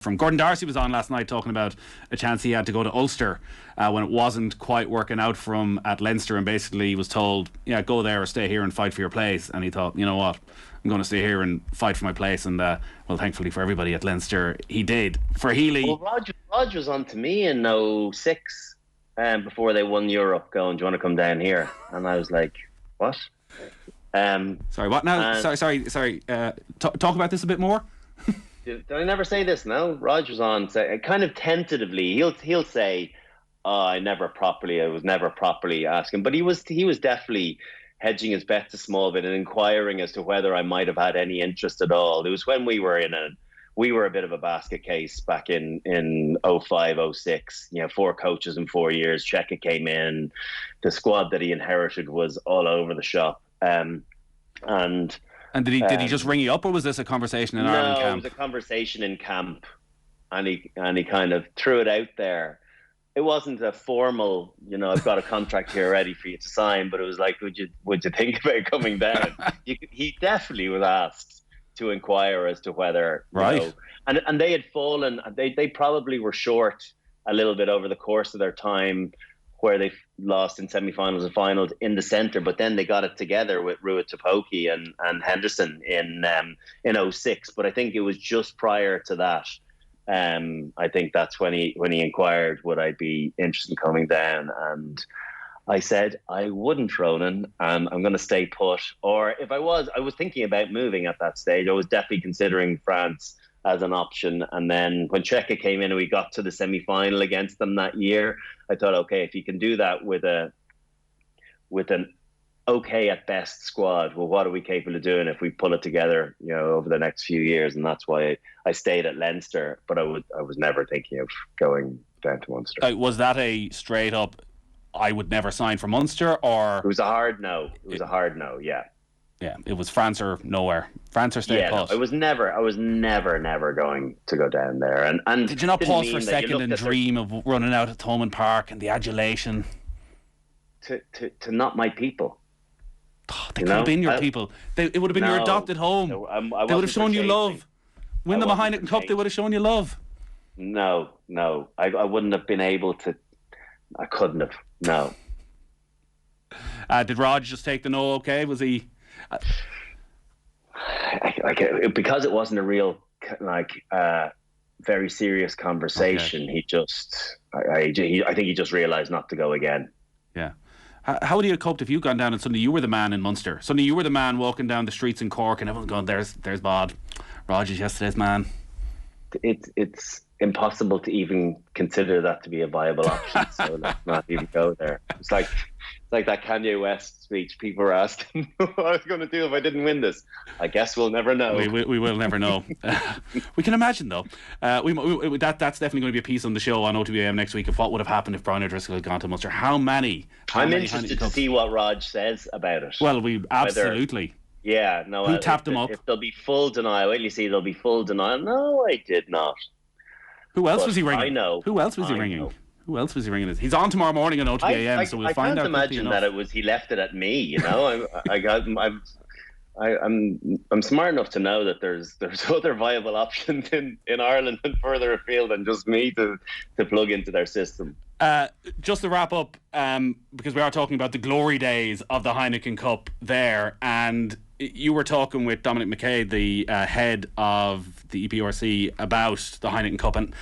from. Gordon Darcy was on last night talking about a chance he had to go to Ulster when it wasn't quite working out for him at Leinster, and basically he was told, yeah, go there or stay here and fight for your place. And he thought, you know what, I'm going to stay here and fight for my place. And well, thankfully for everybody at Leinster, he did. For Healy, well, Rog was on to me in 06 before they won Europe, going, do you want to come down here? And I was like, what? Sorry, what now? Sorry. Talk about this a bit more. Did I never say this? No, Rog was on, kind of tentatively. He'll say, I was never properly asking, but he was definitely hedging his bets a small bit and inquiring as to whether I might have had any interest at all. It was when we were a bit of a basket case back in 05, 06. 4 coaches in 4 years. Cheika came in. The squad that he inherited was all over the shop. And did he just ring you up, or was this a conversation in Ireland camp? No, it was a conversation in camp, and he kind of threw it out there. It wasn't a formal, I've got a contract here ready for you to sign, but it was like, would you think about coming down? He definitely was asked to inquire as to whether, right. And they had fallen. They probably were short a little bit over the course of their time, where they lost in semi-finals and finals in the centre, but then they got it together with Rua Tupoki and Henderson in 06. But I think it was just prior to that. I think that's when he inquired, would I be interested in coming down? And I said, I wouldn't, Ronan. I'm going to stay put. Or if I was thinking about moving at that stage. I was definitely considering France as an option. And then when Cheika came in and we got to the semi-final against them that year, I thought, okay, if you can do that with an okay at best squad, well, what are we capable of doing if we pull it together, over the next few years? And that's why I stayed at Leinster, but I was never thinking of going down to Munster. Was that a straight up, I would never sign for Munster, or? It was a hard no. It was a hard no, yeah. Yeah, it was France or nowhere. France or stay put. No, I was never going to go down there. And did you not pause for a second and dream of running out at Thomond Park and the adulation? To not my people. Oh, they could have been your people. It would have been your adopted home. No, they would have shown you love. Win them a Heineken Cup, they would have shown you love. No. I wouldn't have been able to. I couldn't have. No. Did Rog just take the no okay? Was he... because it wasn't a real very serious conversation. Okay. I think he just realised not to go again. Yeah. How would you have coped if you gone down and suddenly you were the man in Munster? Suddenly you were the man walking down the streets in Cork and everyone's going, there's Bod. Rog is yesterday's man. It's impossible to even consider that to be a viable option. So let's not even go there. It's like that Kanye West speech. People were asking what I was going to do if I didn't win this. I guess we'll never know. We will never know. We can imagine though. That's definitely going to be a piece on the show on OTB AM next week of what would have happened if Brian O'Driscoll had gone to Munster. I'm interested to see what Rog says about it. Well, we absolutely. Yeah, no. Who tapped him up? If there'll be full denial, well, you see, there'll be full denial. No, I did not. Who else was he ringing? I know. Who else was he ringing? Who else was he ringing? He's on tomorrow morning on OTB AM, so we'll find out. I can't imagine that it was he left it at me. I'm smart enough to know that there's other viable options in Ireland and further afield than just me to plug into their system. Just to wrap up, because we are talking about the glory days of the Heineken Cup there, and you were talking with Dominic McKay, the head of the EPRC, about the Heineken Cup, and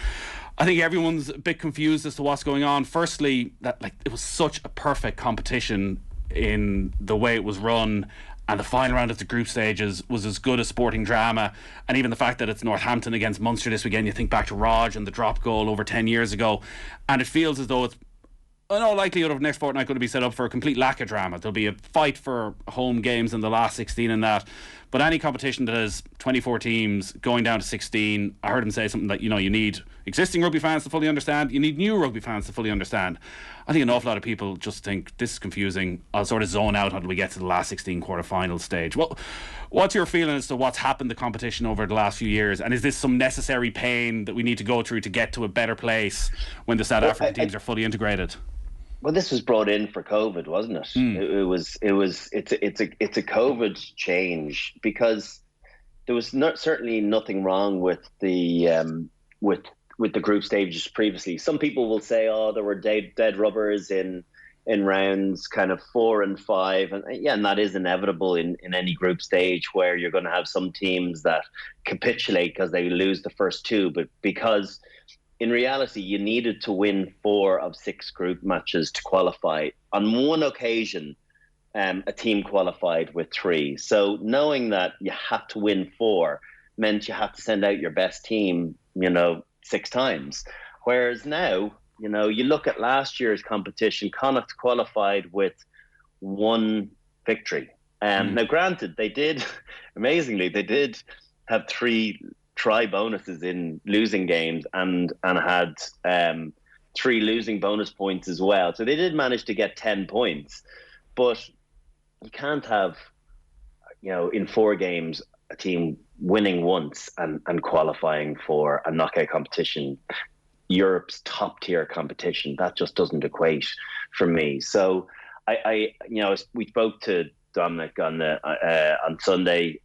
I think everyone's a bit confused as to what's going on. Firstly, that it was such a perfect competition in the way it was run, and the final round of the group stages was as good as sporting drama. And even the fact that it's Northampton against Munster this weekend, you think back to Rog and the drop goal over 10 years ago, and it feels as though it's in all likelihood of next fortnight going to be set up for a complete lack of drama. There'll be a fight for home games in the last 16 and that. But any competition that has 24 teams going down to 16, I heard him say something that, you need existing rugby fans to fully understand, you need new rugby fans to fully understand. I think an awful lot of people just think this is confusing. I'll sort of zone out until we get to the last 16 quarter-final stage. What's your feeling as to what's happened to the competition over the last few years? And is this some necessary pain that we need to go through to get to a better place when the South African teams are fully integrated? Well, this was brought in for COVID, wasn't it? It's a COVID change, because there was certainly nothing wrong with the with the group stages previously. Some people will say, oh, there were dead rubbers in rounds kind of 4 and 5. And that is inevitable in any group stage, where you're going to have some teams that capitulate because they lose the first 2. But because in reality, you needed to win 4 of 6 group matches to qualify. On one occasion, a team qualified with 3. So knowing that you had to win 4 meant you had to send out your best team, 6 times. Whereas now, you look at last year's competition, Connacht qualified with 1 victory. Now, granted, they did have 3 try bonuses in losing games and had 3 losing bonus points as well. So they did manage to get 10 points. But you can't have, in 4 games, a team winning once and qualifying for a knockout competition, Europe's top tier competition. That just doesn't equate for me. So we spoke to Dominic on Sunday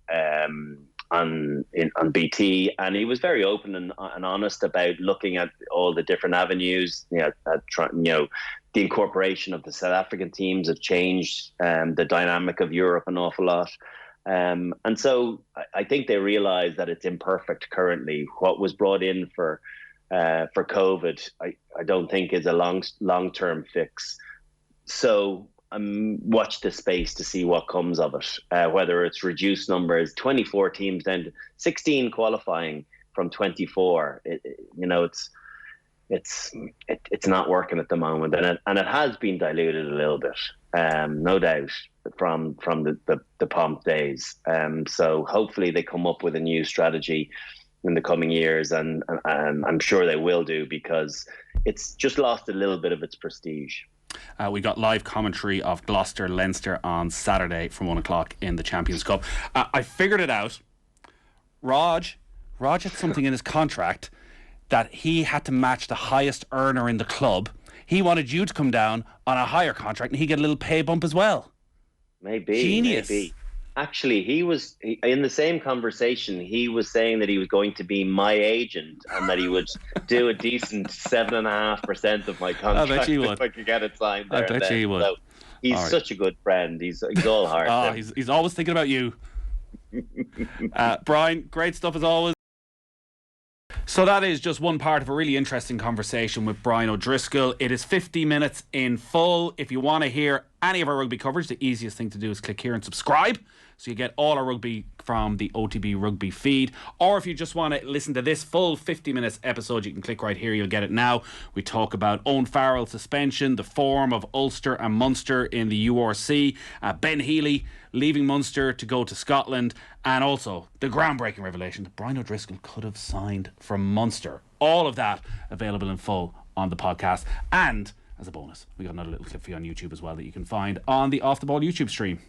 on BT, and he was very open and honest about looking at all the different avenues. The incorporation of the South African teams have changed the dynamic of Europe an awful lot. And so I think they realize that it's imperfect currently. What was brought in for COVID, I don't think is a long-term fix. So watch the space to see what comes of it, whether it's reduced numbers, 24 teams down to 16 qualifying from 24. It's not working at the moment, and it has been diluted a little bit, no doubt, from the Pomp days. So hopefully they come up with a new strategy in the coming years, and I'm sure they will do, because it's just lost a little bit of its prestige. We got live commentary of Gloucester Leinster on Saturday from 1 o'clock in the Champions Cup. I figured it out. Raj had something in his contract that he had to match the highest earner in the club. He wanted you to come down on a higher contract and he get a little pay bump as well. Maybe. Genius. Maybe. Actually, he was in the same conversation. He was saying that he was going to be my agent and that he would do a decent 7.5% of my contract if I could get it signed there. I bet he would. So he's such a good friend. He's all heart. He's always thinking about you. Brian, great stuff as always. So that is just one part of a really interesting conversation with Brian O'Driscoll. It is 50 minutes in full. If you want to hear any of our rugby coverage, the easiest thing to do is click here and subscribe, so you get all our rugby from the OTB Rugby feed. Or if you just want to listen to this full 50 minutes episode, you can click right here. You'll get it now. We talk about Owen Farrell's suspension, the form of Ulster and Munster in the URC, Ben Healy leaving Munster to go to Scotland, and also the groundbreaking revelation that Brian O'Driscoll could have signed from Munster. All of that available in full on the podcast. And as a bonus, we got another little clip for you on YouTube as well that you can find on the Off the Ball YouTube stream.